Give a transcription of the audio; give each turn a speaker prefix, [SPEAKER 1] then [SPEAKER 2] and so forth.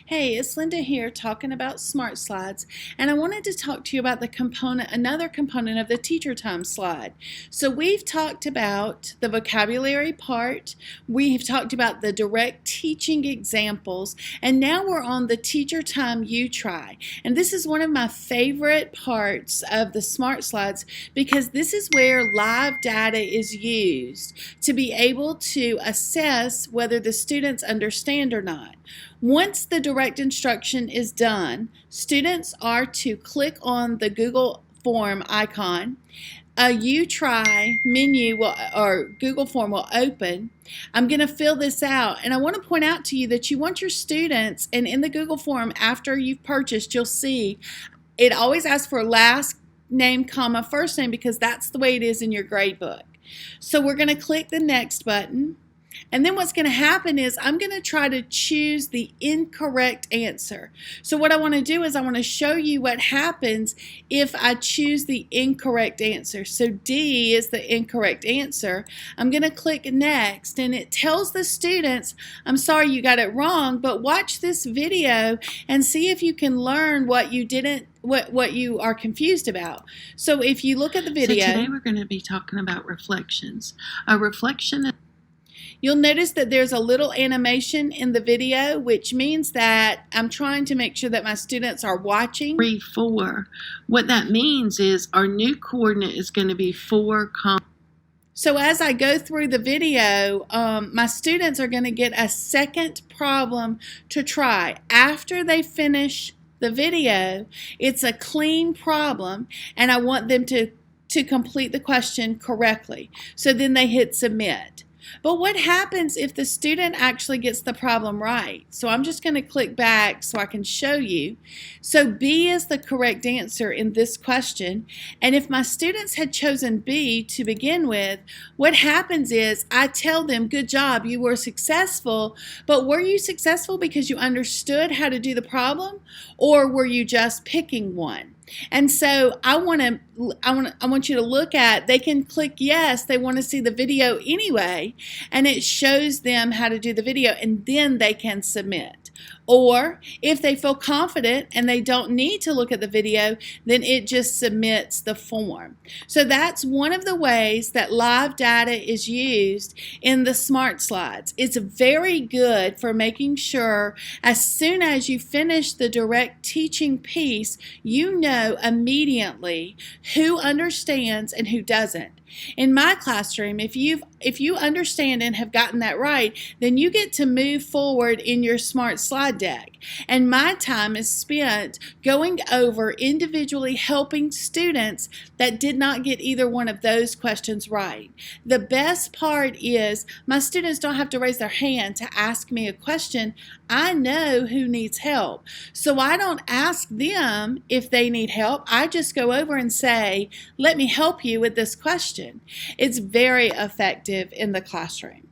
[SPEAKER 1] Hey, it's Linda here talking about Smart Slides, and I wanted to talk to you about another component of the Teacher Time slide. So we've talked about the vocabulary part, we've talked about the direct teaching examples, and now we're on the Teacher Time You Try. And this is one of my favorite parts of the Smart Slides because this is where live data is used to be able to assess whether the students understand or not. Once the direct instruction is done, students are to click on the Google Form icon. A You Try menu or Google Form will open. I'm going to fill this out, and I want to point out to you that you want your students, and in the Google Form after you've purchased, you'll see it always asks for last name, comma, first name because that's the way it is in your grade book. So we're going to click the next button. And then what's going to happen is I'm going to try to choose the incorrect answer. So what I want to do is I want to show you what happens if I choose the incorrect answer. So D is the incorrect answer. I'm going to click next, and it tells the students, I'm sorry you got it wrong, but watch this video and see if you can learn what you are confused about. So if you look at the video.
[SPEAKER 2] So today we're going to be talking about reflections. A reflection.
[SPEAKER 1] You'll notice that there's a little animation in the video, which means that I'm trying to make sure that my students are watching.
[SPEAKER 2] 3, 4. What that means is our new coordinate is going to be 4,
[SPEAKER 1] So as I go through the video, my students are going to get a second problem to try. After they finish the video, it's a clean problem, and I want them to complete the question correctly. So then they hit submit. But what happens if the student actually gets the problem right? So I'm just going to click back so I can show you. So B is the correct answer in this question. And if my students had chosen B to begin with, what happens is I tell them, good job, you were successful, but were you successful because you understood how to do the problem, or were you just picking one? And so I want you to look at, they can click yes, they want to see the video anyway, and it shows them how to do the video, and then they can submit. Or if they feel confident and they don't need to look at the video, then it just submits the form. So that's one of the ways that live data is used in the Smart Slides. It's very good for making sure as soon as you finish the direct teaching piece, you know immediately who understands and who doesn't. In my classroom, if you understand and have gotten that right, then you get to move forward in your Smart Slide deck. And my time is spent going over individually helping students that did not get either one of those questions right. The best part is my students don't have to raise their hand to ask me a question. I know who needs help. So I don't ask them if they need help. I just go over and say, let me help you with this question. It's very effective in the classroom.